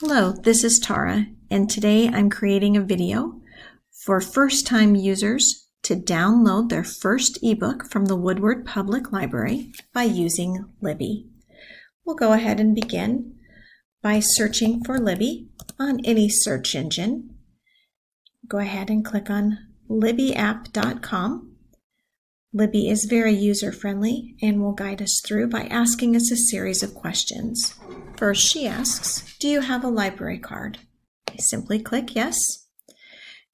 Hello, this is Tara, and today I'm creating a video for first-time users to download their first ebook from the Woodward Public Library by using Libby. We'll go ahead and begin by searching for Libby on any search engine. Go ahead and click on libbyapp.com. Libby is very user-friendly and will guide us through by asking us a series of questions. First, she asks, do you have a library card? I simply click yes,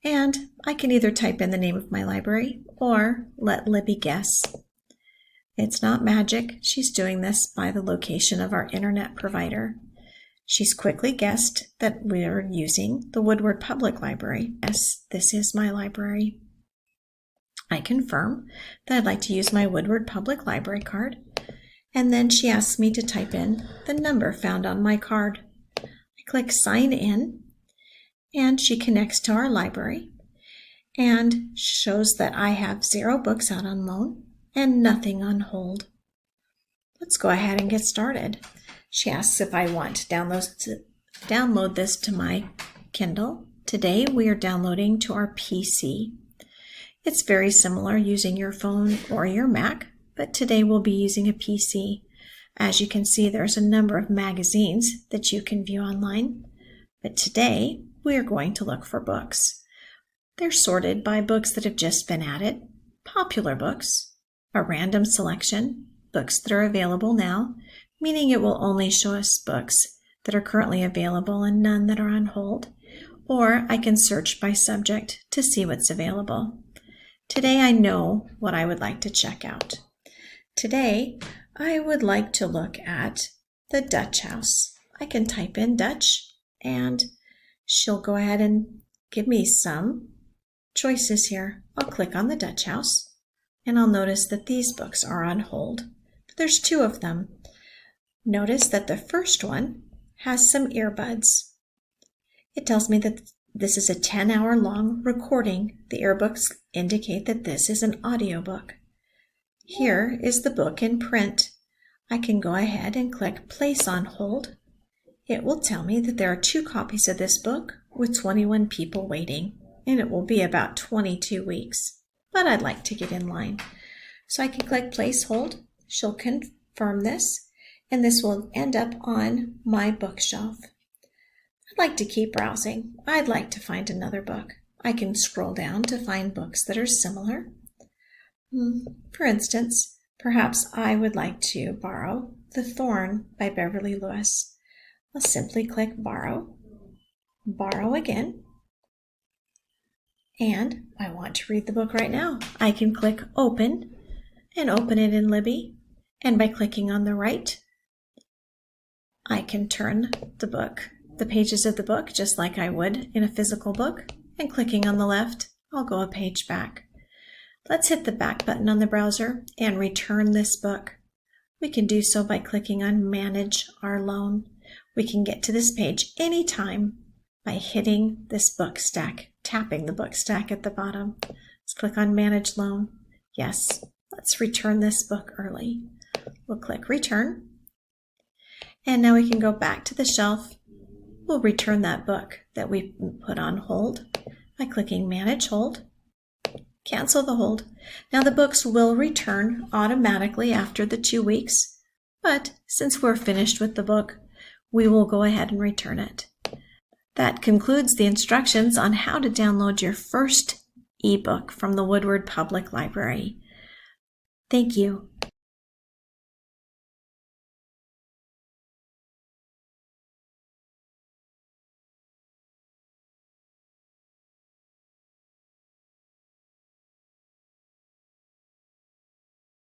and I can either type in the name of my library or let Libby guess. It's not magic. She's doing this by the location of our internet provider. She's quickly guessed that we're using the Woodward Public Library. Yes, this is my library. I confirm that I'd like to use my Woodward Public Library card, and then she asks me to type in the number found on my card. I click Sign In, and she connects to our library and shows that I have 0 books out on loan and nothing on hold. Let's go ahead and get started. She asks if I want to download this to my Kindle. Today we are downloading to our PC. It's very similar using your phone or your Mac, but today we'll be using a PC. As you can see, there's a number of magazines that you can view online, but today we are going to look for books. They're sorted by books that have just been added, popular books, a random selection, books that are available now, meaning it will only show us books that are currently available and none that are on hold, or I can search by subject to see what's available. Today I know what I would like to check out. Today I would like to look at the Dutch House. I can type in Dutch and she'll go ahead and give me some choices here. I'll click on the Dutch House and I'll notice that these books are on hold. There's 2 of them. Notice that the first one has some earbuds. It tells me that this is a 10-hour long recording. The earbooks indicate that this is an audiobook. Here is the book in print. I can go ahead and click Place on Hold. It will tell me that there are 2 copies of this book with 21 people waiting, and it will be about 22 weeks. But I'd like to get in line. So I can click Place Hold. She'll confirm this, and this will end up on my bookshelf. I'd like to keep browsing. I'd like to find another book. I can scroll down to find books that are similar. For instance, perhaps I would like to borrow The Thorn by Beverly Lewis. I'll simply click Borrow, Borrow again, and I want to read the book right now. I can click Open and open it in Libby, and by clicking on the right, I can turn the pages of the book just like I would in a physical book, and clicking on the left, I'll go a page back. Let's hit the back button on the browser and return this book. We can do so by clicking on Manage Our Loan. We can get to this page anytime by hitting this book stack, tapping the book stack at the bottom. Let's click on Manage Loan. Yes, let's return this book early. We'll click Return. And now we can go back to the shelf. We'll return that book that we put on hold by clicking Manage Hold, cancel the hold. Now the books will return automatically after the 2 weeks, but since we're finished with the book, we will go ahead and return it. That concludes the instructions on how to download your first ebook from the Woodward Public Library. Thank you.